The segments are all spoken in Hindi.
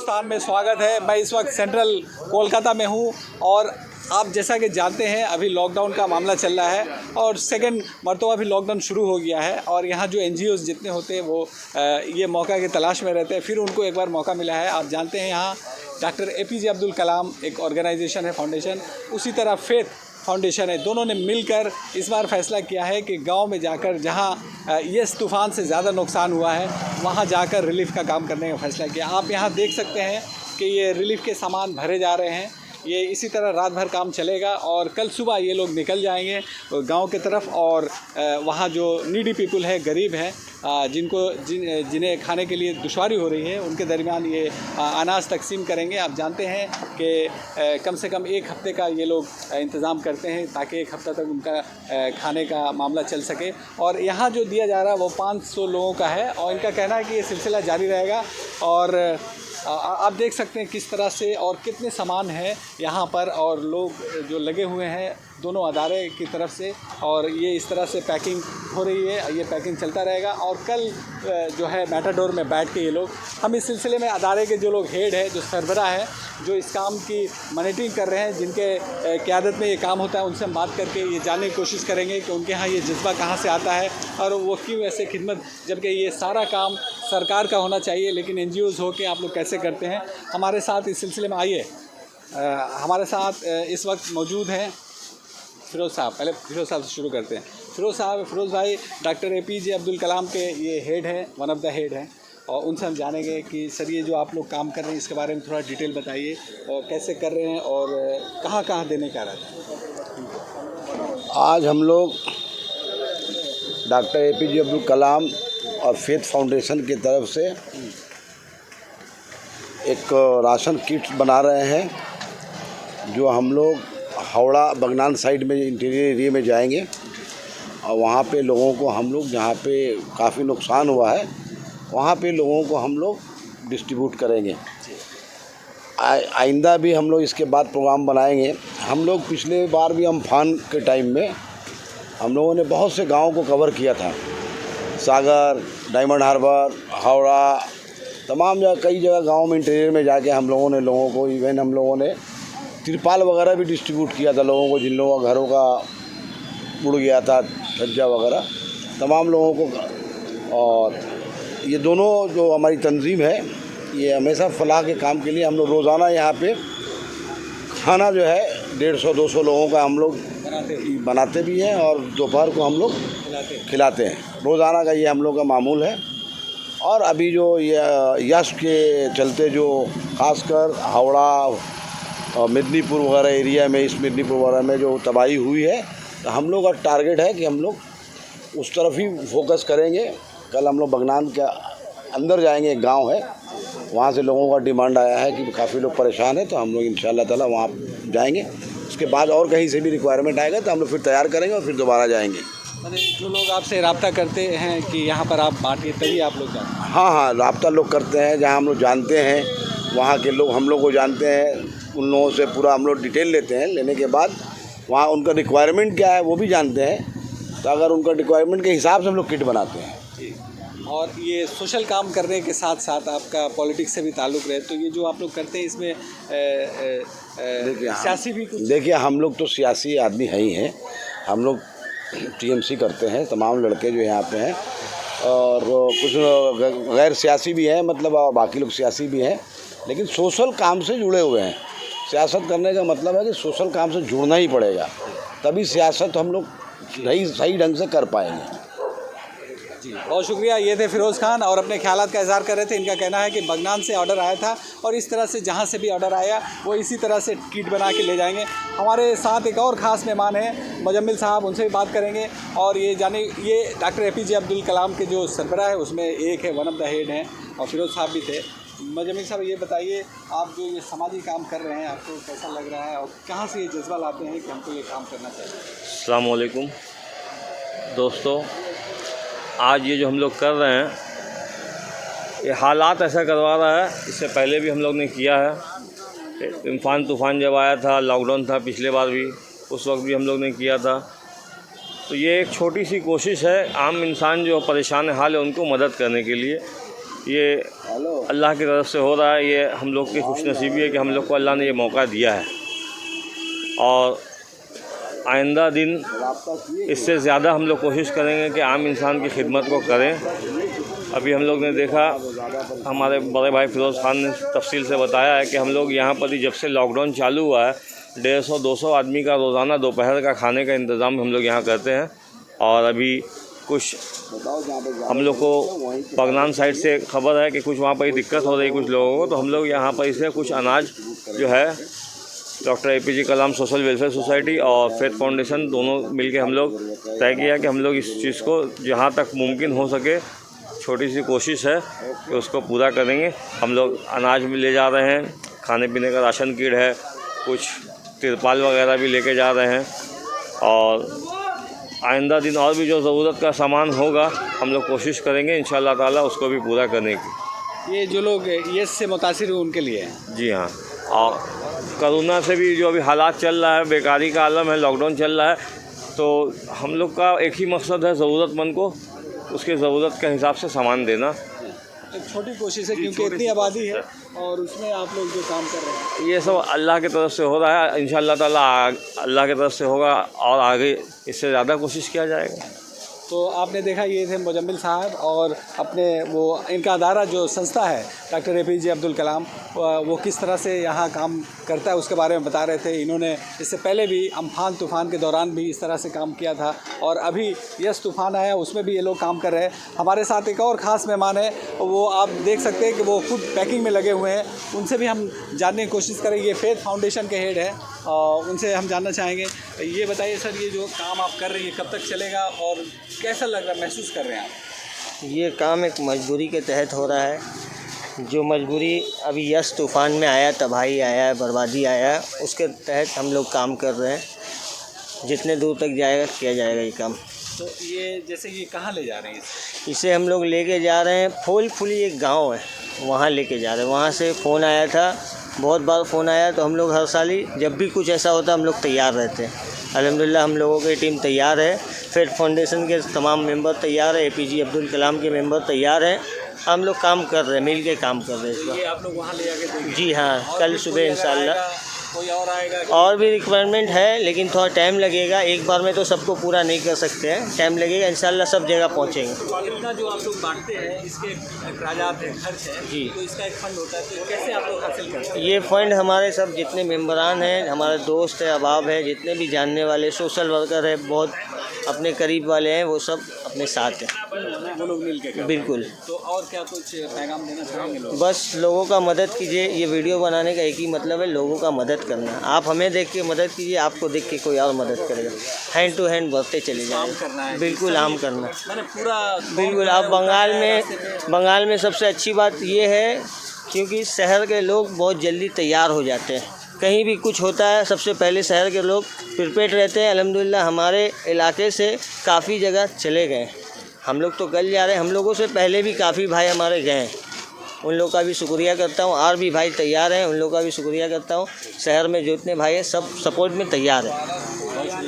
हिंदुस्तान में स्वागत है। मैं इस वक्त सेंट्रल कोलकाता में हूँ और आप जैसा कि जानते हैं अभी लॉकडाउन का मामला चल रहा है और सेकंड मरतबा भी लॉकडाउन शुरू हो गया है और यहाँ जो NGOs जितने होते हैं वो ये मौका की तलाश में रहते हैं। फिर उनको एक बार मौका मिला है। आप जानते हैं यहाँ डॉक्टर APJ अब्दुल कलाम एक ऑर्गेनाइजेशन है, फाउंडेशन, उसी तरह फेथ फाउंडेशन है। दोनों ने मिलकर इस बार फैसला किया है कि गांव में जाकर जहां इस तूफ़ान से ज़्यादा नुकसान हुआ है वहां जाकर रिलीफ़ का काम करने का फैसला किया। आप यहां देख सकते हैं कि ये रिलीफ़ के सामान भरे जा रहे हैं। ये इसी तरह रात भर काम चलेगा और कल सुबह ये लोग निकल जाएंगे गांव की तरफ और वहाँ जो नीडी पीपल है, गरीब हैं, जिन्हें खाने के लिए दुश्वारी हो रही है, उनके दरमियान ये अनाज तकसीम करेंगे। आप जानते हैं कि कम से कम एक हफ़्ते का ये लोग इंतज़ाम करते हैं ताकि एक हफ़्ता तक उनका खाने का मामला चल सके। और यहाँ जो दिया जा रहा है वो 500 लोगों का है और इनका कहना है कि ये सिलसिला जारी रहेगा। और आप देख सकते हैं किस तरह से और कितने सामान हैं यहाँ पर और लोग जो लगे हुए हैं दोनों अदारे की तरफ से, और ये इस तरह से पैकिंग हो रही है। ये पैकिंग चलता रहेगा और कल जो है मैटाडोर में बैठ के ये लोग, हम इस सिलसिले में अदारे के जो लोग हेड है, जो सरबराह है, जो इस काम की मॉनिटरिंग कर रहे हैं, जिनके क़यादत में ये काम होता है, उनसे हम बात करके ये जानने की कोशिश करेंगे कि उनके यहाँ ये जज्बा कहाँ से आता है और वो क्यों ऐसे खिदमत, जबकि ये सारा काम सरकार का होना चाहिए लेकिन NGOs हो के आप लोग कैसे करते हैं। हमारे साथ इस सिलसिले में आइए, हमारे साथ इस वक्त मौजूद हैं फ़िरोज़ साहब। पहले फ़िरोज़ साहब से शुरू करते हैं। फ़िरोज़ भाई डॉक्टर APJ अब्दुल कलाम के ये हेड हैं, वन ऑफ द हेड हैं, और उनसे हम जानेंगे कि सर ये जो आप लोग काम कर रहे हैं इसके बारे में थोड़ा डिटेल बताइए और कैसे कर रहे हैं और कहाँ कहाँ देने का रहता है। आज हम लोग डॉक्टर APJ अब्दुल कलाम और फेथ फाउंडेशन की तरफ से एक राशन किट बना रहे हैं जो हम लोग हावड़ा बगनान साइड में इंटीरियर एरिया में जाएंगे और वहाँ पे लोगों को हम लोग, जहाँ पे काफ़ी नुकसान हुआ है वहाँ पे लोगों को हम लोग डिस्ट्रीब्यूट करेंगे। आइंदा भी हम लोग इसके बाद प्रोग्राम बनाएंगे। हम लोग पिछले बार भी अम्फान के टाइम में हम लोगों ने बहुत से गाँव को कवर किया था, सागर, डायमंड हार्बर, हावड़ा, तमाम जगह, कई जगह गांव में इंटीरियर में जाके हम लोगों ने लोगों को, इवन हम लोगों ने तिरपाल वगैरह भी डिस्ट्रीब्यूट किया था लोगों को, जिन लोगों का घरों का उड़ गया था, छज्जा वगैरह, तमाम लोगों को। और ये दोनों जो हमारी तंजीम है ये हमेशा फलाह के काम के लिए हम लोग रोज़ाना यहाँ पे खाना जो है 150-200 लोगों का हम लोग बनाते भी हैं और दोपहर को हम लोग खिलाते हैं। रोज़ाना का ये हम लोग का मामूल है। और अभी जो ये यश के चलते जो खासकर हावड़ा और मेदिनीपुर वगैरह एरिया में, इस मेदिनीपुर वगैरह में जो तबाही हुई है, तो हम लोग का टारगेट है कि हम लोग उस तरफ ही फोकस करेंगे। कल हम लोग बगनान के अंदर जाएंगे, एक गांव है, वहाँ से लोगों का डिमांड आया है कि काफ़ी लोग परेशान हैं, तो हम लोग इंशाअल्लाह ताला वहाँ जाएंगे। उसके बाद और कहीं से भी रिक्वायरमेंट आएगा तो हम लोग फिर तैयार करेंगे और फिर दोबारा जाएंगे। जो लोग आपसे रब्ता करते हैं कि यहाँ पर आप बांटिए तभी आप लोग जाते हैं? हाँ, रब्ता लोग करते हैं, जहाँ हम लोग जानते हैं वहाँ के लोग हम लोग को जानते हैं, उन लोगों से पूरा हम लोग डिटेल लेते हैं। लेने के बाद वहाँ उनका रिक्वायरमेंट क्या है वो भी जानते हैं, तो अगर उनका रिक्वायरमेंट के हिसाब से हम लोग किट बनाते हैं। और ये सोशल काम करने के साथ साथ आपका पॉलिटिक्स से भी ताल्लुक़ रहे, तो ये जो आप लोग करते हैं इसमें सियासी भी कुछ? देखिए, हम लोग तो सियासी आदमी है ही हैं। हम लोग TMC करते हैं, तमाम लड़के जो यहाँ पे हैं, और कुछ गैर सियासी भी हैं, मतलब, और बाकी लोग सियासी भी हैं, लेकिन सोशल काम से जुड़े हुए हैं। सियासत करने का मतलब है कि सोशल काम से जुड़ना ही पड़ेगा, तभी सियासत हम लोग सही ढंग से कर पाएंगे। जी, बहुत शुक्रिया। ये थे फ़िरोज़ खान और अपने ख्यालात का इज़हार कर रहे थे। इनका कहना है कि बगनान से ऑर्डर आया था और इस तरह से जहाँ से भी ऑर्डर आया वो इसी तरह से किट बना के ले जाएंगे। हमारे साथ एक और ख़ास मेहमान हैं मुजम्मिल साहब, उनसे भी बात करेंगे और ये डॉक्टर APJ अब्दुल कलाम के जो सरबराह है उसमें एक है, वन ऑफ द हेड हैं, और फ़िरोज़ साहब भी थे। मुजम्मिल साहब, ये बताइए आप जो ये समाजी काम कर रहे हैं आपको कैसा लग रहा है और कहाँ से ये जज्बा लाते हैं कि हमको ये काम करना चाहिए? अस्सलाम वालेकुम दोस्तों, आज ये जो हम लोग कर रहे हैं ये हालात ऐसा करवा रहा है, इससे पहले भी हम लोग ने किया है। इम्फान तूफ़ान जब आया था, लॉकडाउन था पिछले बार भी, उस वक्त भी हम लोग ने किया था। तो ये एक छोटी सी कोशिश है आम इंसान जो परेशान हाल है उनको मदद करने के लिए। ये अल्लाह की तरफ से हो रहा है। ये हम लोग की खुशनसीबी है कि हम लोग को अल्लाह ने ये मौका दिया है और आइंदा दिन इससे ज़्यादा हम लोग कोशिश करेंगे कि आम इंसान की खिदमत को करें। अभी हम लोग ने देखा, हमारे बड़े भाई फिरोज़ खान ने तफसील से बताया है कि हम लोग यहाँ पर ही जब से लॉकडाउन चालू हुआ है 150-200 आदमी का रोज़ाना दोपहर का खाने का इंतज़ाम हम लोग यहाँ करते हैं। और अभी कुछ हम लोग को पगनान साइड से खबर है कि कुछ वहाँ पर दिक्कत हो रही कुछ लोगों को, तो हम लोग यहाँ पर इसे कुछ अनाज जो है डॉक्टर APJ कलाम सोशल वेलफेयर सोसाइटी और फेथ फाउंडेशन दोनों मिलके हम लोग तय किया कि हम लोग इस चीज़ को जहाँ तक मुमकिन हो सके, छोटी सी कोशिश है कि उसको पूरा करेंगे। हम लोग अनाज भी ले जा रहे हैं, खाने पीने का राशन किट है, कुछ तिरपाल वगैरह भी लेके जा रहे हैं और आइंदा दिन और भी जो ज़रूरत का सामान होगा हम लोग कोशिश करेंगे इंशाअल्लाह ताला उसको भी पूरा करने की। ये जो लोग यस से मुतासिर हुए उनके लिए है। जी हाँ, और कोरोना से भी जो अभी हालात चल रहा है, बेकारी का आलम है, लॉकडाउन चल रहा है, तो हम लोग का एक ही मकसद है ज़रूरतमंद को उसके ज़रूरत के हिसाब से सामान देना। एक छोटी कोशिश है क्योंकि इतनी आबादी है और उसमें आप लोग जो काम कर रहे हैं ये सब अल्लाह की तरफ से हो रहा है। इंशाअल्लाह ताला अल्लाह की तरफ से होगा और आगे इससे ज़्यादा कोशिश किया जाएगा। तो आपने देखा ये थे मुजम्मिल साहब और अपने वो इनका अदारा जो संस्था है डॉक्टर APJ अब्दुल कलाम, वो किस तरह से यहाँ काम करता है उसके बारे में बता रहे थे। इन्होंने इससे पहले भी अम्फान तूफ़ान के दौरान भी इस तरह से काम किया था और अभी यस तूफ़ान आया उसमें भी ये लोग काम कर रहे हैं। हमारे साथ एक और ख़ास मेहमान है, वो आप देख सकते हैं कि वो खुद पैकिंग में लगे हुए हैं। उनसे भी हम जानने की कोशिश करेंगे। ये फेथ फाउंडेशन के हेड है, उनसे हम जानना चाहेंगे। ये बताइए सर, ये जो काम आप कर रहे हैं कब तक चलेगा और कैसा लग रहा है, महसूस कर रहे हैं आप? ये काम एक मजबूरी के तहत हो रहा है। जो मजबूरी अभी यस तूफ़ान में आया, तबाही आया है, बर्बादी आया है, उसके तहत हम लोग काम कर रहे हैं। जितने दूर तक जाएगा किया जाएगा ये काम। तो ये जैसे ये कहाँ ले जा रहे हैं इसे हम लोग लेके जा रहे हैं फूलफुली, एक गांव है वहाँ लेके जा रहे हैं। वहाँ से फ़ोन आया था, बहुत बार फ़ोन आया, तो हम लोग हर साल ही जब भी कुछ ऐसा होता हम लोग तैयार रहते हैं। अल्हम्दुलिल्लाह हम लोगों की टीम तैयार है, फेथ फाउंडेशन के तमाम मेंबर तैयार है, APJ अब्दुल कलाम के मेंबर तैयार हैं। हम लोग काम कर रहे हैं, मिल के काम कर रहे हैं इस ये आप लोग वहाँ ले जाके देंगे? जी हाँ, कल सुबह इंशाल्लाह। कोई और आएगा? और भी रिक्वायरमेंट है लेकिन थोड़ा टाइम लगेगा, एक बार में तो सबको पूरा नहीं कर सकते हैं, टाइम लगेगा। इंशाल्लाह सब जगह पहुँचेंगे। इतना जो आप लोग बांटते हैं इसके अखराजात हैं, खर्च है जी, तो इसका एक फंड होता है, तो कैसे आप लोग हासिल करते हैं? ये फ़ंड हमारे सब जितने मेंबरान हैं, हमारे दोस्त है, अहबाब है, जितने भी जानने वाले सोशल वर्कर है, बहुत अपने करीब वाले हैं, वो सब अपने साथ हैं, वो लोग मिल के बिल्कुल। तो और क्या कुछ पैगाम देना चाहेंगे लोग? बस लोगों का मदद कीजिए। ये वीडियो बनाने का एक ही मतलब है, लोगों का मदद करना। आप हमें देख के मदद कीजिए, आपको देख के कोई और मदद करेगा। हैंड टू हैंड बढ़ते चले जाएंगे, बिल्कुल आम करना, मैंने पूरा बिल्कुल। अब बंगाल में सबसे अच्छी बात ये है क्योंकि शहर के लोग बहुत जल्दी तैयार हो जाते हैं। कहीं भी कुछ होता है सबसे पहले शहर के लोग प्रिपेयर्ड रहते हैं। अल्हम्दुलिल्लाह हमारे इलाके से काफ़ी जगह चले गए, हम लोग तो कल जा रहे हैं, हम लोगों से पहले भी काफ़ी भाई हमारे गए हैं, उन लोगों का भी शुक्रिया करता हूँ। और भी भाई तैयार हैं, उन लोगों का भी शुक्रिया करता हूँ। शहर में जितने भाई हैं सब सपोर्ट में तैयार हैं।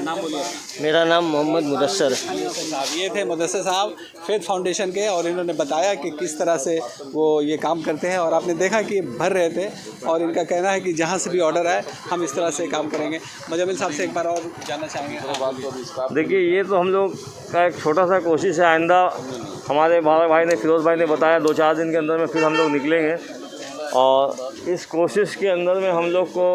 नाम बोलिए। मेरा नाम मोहम्मद मुदस्सर है। ये थे मुदस्सर साहब फेथ फाउंडेशन के, और इन्होंने बताया कि किस तरह से वो ये काम करते हैं और आपने देखा कि भर रहे थे और इनका कहना है कि जहाँ से भी ऑर्डर आए हम इस तरह से काम करेंगे। मुजम्मिल साहब से एक बार और जानना चाहेंगे। देखिए, ये तो हम लोग का एक छोटा सा कोशिश है। आइंदा हमारे भाई ने, फिरोज़ भाई ने बताया 2-4 दिन के अंदर में फिर हम लोग निकलेंगे और इस कोशिश के अंदर में हम लोग को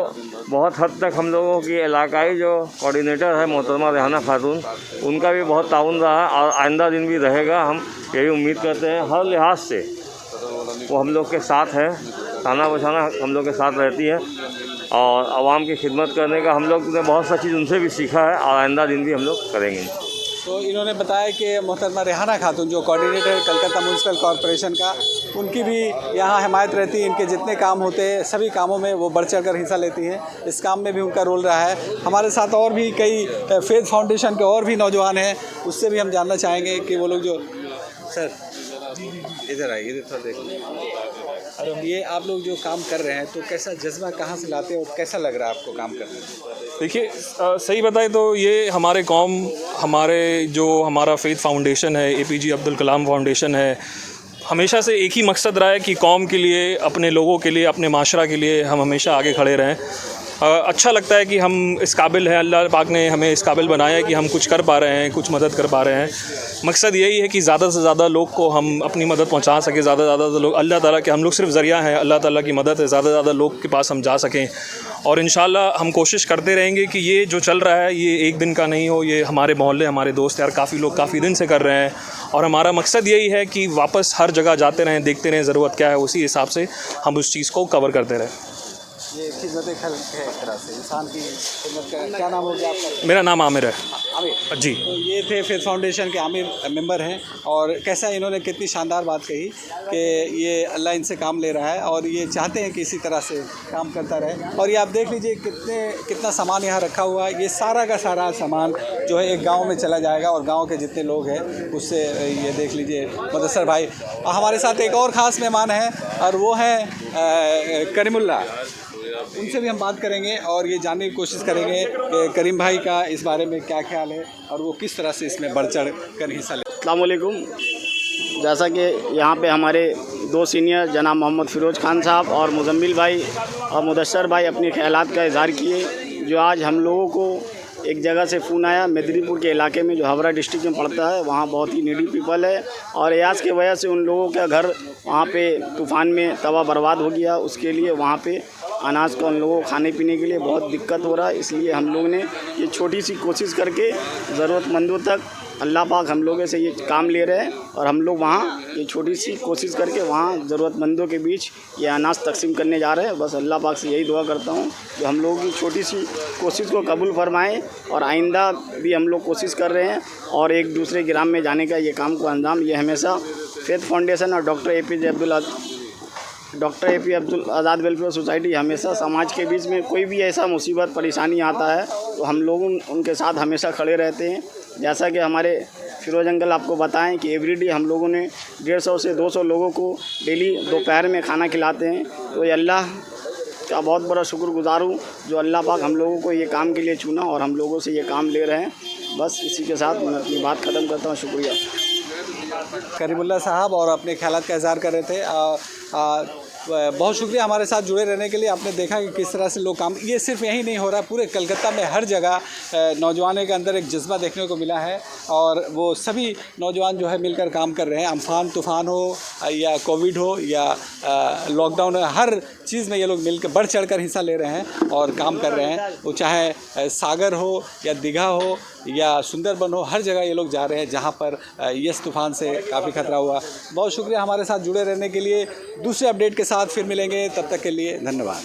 बहुत हद तक हम लोगों की इलाकाई जो कोऑर्डिनेटर है मोहतरमा रेहाना खातून, उनका भी बहुत ताउन रहा और आइंदा दिन भी रहेगा। हम यही उम्मीद करते हैं, हर लिहाज से वो हम लोग के साथ है, खाना बचाना हम लोग के साथ रहती है और आवाम की खिदमत करने का हम लोग ने बहुत सा चीज़ उनसे भी सीखा है और आइंदा दिन भी हम लोग करेंगे। तो इन्होंने बताया कि मोहतरमा रेहाना खातून जो कोऑर्डिनेटर है कलकत्ता म्यूनसिपल कॉरपोरेशन का, उनकी भी यहाँ हिमायत रहती है। इनके जितने काम होते हैं सभी कामों में वो बढ़ चढ़ कर हिस्सा लेती हैं, इस काम में भी उनका रोल रहा है। हमारे साथ और भी कई फेथ फाउंडेशन के और भी नौजवान हैं, उससे भी हम जानना चाहेंगे कि वो लोग जो सर इधर आइए, इधर थोड़ा देखो, ये आप लोग जो काम कर रहे हैं तो कैसा जज्बा कहाँ से लाते हैं और कैसा लग रहा है आपको काम करने में? देखिए, सही बताएं तो ये हमारे हमारा फेथ फाउंडेशन है, APJ अब्दुल कलाम फाउंडेशन है, हमेशा से एक ही मकसद रहा है कि कौम के लिए, अपने लोगों के लिए, अपने माशरा के लिए हम हमेशा आगे खड़े रहें। अच्छा लगता है कि हम इस काबिल हैं, अल्लाह पाक ने हमें इस काबिल बनाया है कि हम कुछ कर पा रहे हैं, कुछ मदद कर पा रहे हैं। मकसद यही है कि ज़्यादा से ज़्यादा लोग को हम अपनी मदद पहुंचा सकें, ज़्यादा से ज़्यादा लोग, अल्लाह ताला के हम लोग सिर्फ ज़रिया हैं, अल्लाह ताला की मदद है, ज़्यादा से ज़्यादा लोग के पास हम जा सकें। और इंशाल्लाह हम कोशिश करते रहेंगे कि ये जो चल रहा है ये एक दिन का नहीं हो, ये हमारे मोहल्ले, हमारे दोस्त यार काफ़ी लोग काफ़ी दिन से कर रहे हैं। और हमारा मकसद यही है कि वापस हर जगह जाते रहें, देखते रहें ज़रूरत क्या है, उसी हिसाब से हम उस चीज़ को कवर करते रहें। ये खिदमत खल्क है एक तरह से, इंसान की खिदमत का। क्या नाम हो गया आपका? मेरा नाम आमिर है। आमिर जी। तो ये थे फेथ फाउंडेशन के आमिर मेंबर हैं, और कैसा इन्होंने कितनी शानदार बात कही कि ये अल्लाह इनसे काम ले रहा है और ये चाहते हैं कि इसी तरह से काम करता रहे। और ये आप देख लीजिए कितना सामान यहाँ रखा हुआ है। ये सारा का सारा सामान जो है एक गाँव में चला जाएगा, और गाँव के जितने लोग हैं उससे ये देख लीजिए मुदस्सर भाई। हमारे साथ एक और ख़ास मेहमान हैं और वो हैं करीमुल्लाह। उनसे भी हम बात करेंगे और ये जानने की कोशिश करेंगे कि करीम भाई का इस बारे में क्या ख्याल है और वो किस तरह से इसमें बढ़ चढ़ कर हिस्सा ले। अस्सलाम वालेकुम। जैसा कि यहाँ पे हमारे दो सीनियर जनाब मोहम्मद फ़िरोज़ खान साहब और मुज़म्मिल भाई और मुदस्सर भाई अपने ख्यालात का इज़हार किए, जो आज हम लोगों को एक जगह से फ़ोन आया मेदिनीपुर के इलाके में जो हावड़ा डिस्ट्रिक्ट में पड़ता है, वहाँ बहुत ही नीडी पीपल है और एयाज के वजह से उन लोगों का घर वहाँ पे तूफ़ान में तबाह बर्बाद हो गया। उसके लिए वहाँ पे अनाज का उन लोगों को खाने पीने के लिए बहुत दिक्कत हो रहा है। इसलिए हम लोग ने ये छोटी सी कोशिश करके ज़रूरतमंदों तक अल्लाह पाक हम लोगों से ये काम ले रहे हैं और हम लोग वहाँ ये छोटी सी कोशिश करके वहाँ ज़रूरतमंदों के बीच ये अनाज तकसीम करने जा रहे हैं। बस अल्लाह पाक से यही दुआ करता हूँ कि हम लोगों की छोटी सी कोशिश को कबूल फरमाएँ और आइंदा भी हम लोग कोशिश कर रहे हैं और एक दूसरे ग्राम में जाने का ये काम को अंजाम ये हमेशा फेथ फाउंडेशन और डॉक्टर ए.पी.जे. अब्दुल आज़ाद वेलफेयर सोसाइटी हमेशा समाज के बीच में कोई भी ऐसा मुसीबत परेशानी आता है तो हम लोग उनके साथ हमेशा खड़े रहते हैं। जैसा कि हमारे फ़िरोज़ अंकल आपको बताएं कि एवरीडे हम लोगों ने 150 से 200 लोगों को डेली दोपहर में खाना खिलाते हैं। तो ये अल्लाह का बहुत बड़ा शुक्रगुज़ार हूँ जो अल्लाह पाक हम लोगों को ये काम के लिए चुना और हम लोगों से ये काम ले रहे हैं। बस इसी के साथ मैं अपनी बात ख़त्म करता हूँ। शुक्रिया। करीमुल्लाह साहब और अपने ख्यालात का इज़हार कर रहे थे। बहुत शुक्रिया हमारे साथ जुड़े रहने के लिए। आपने देखा कि किस तरह से लोग काम, ये सिर्फ यहीं नहीं हो रहा, पूरे कलकत्ता में हर जगह नौजवानों के अंदर एक जज्बा देखने को मिला है और वो सभी नौजवान जो है मिलकर काम कर रहे हैं। अम्फान तूफ़ान हो या कोविड हो या लॉकडाउन हो, हर चीज़ में ये लोग मिलकर बढ़ चढ़ कर हिस्सा ले रहे हैं और काम कर रहे हैं। वो चाहे सागर हो या दीघा हो या सुंदरबन हो, हर जगह ये लोग जा रहे हैं जहाँ पर यस तूफ़ान से काफ़ी खतरा हुआ। बहुत शुक्रिया हमारे साथ जुड़े रहने के लिए। दूसरे अपडेट के साथ फिर मिलेंगे, तब तक के लिए धन्यवाद।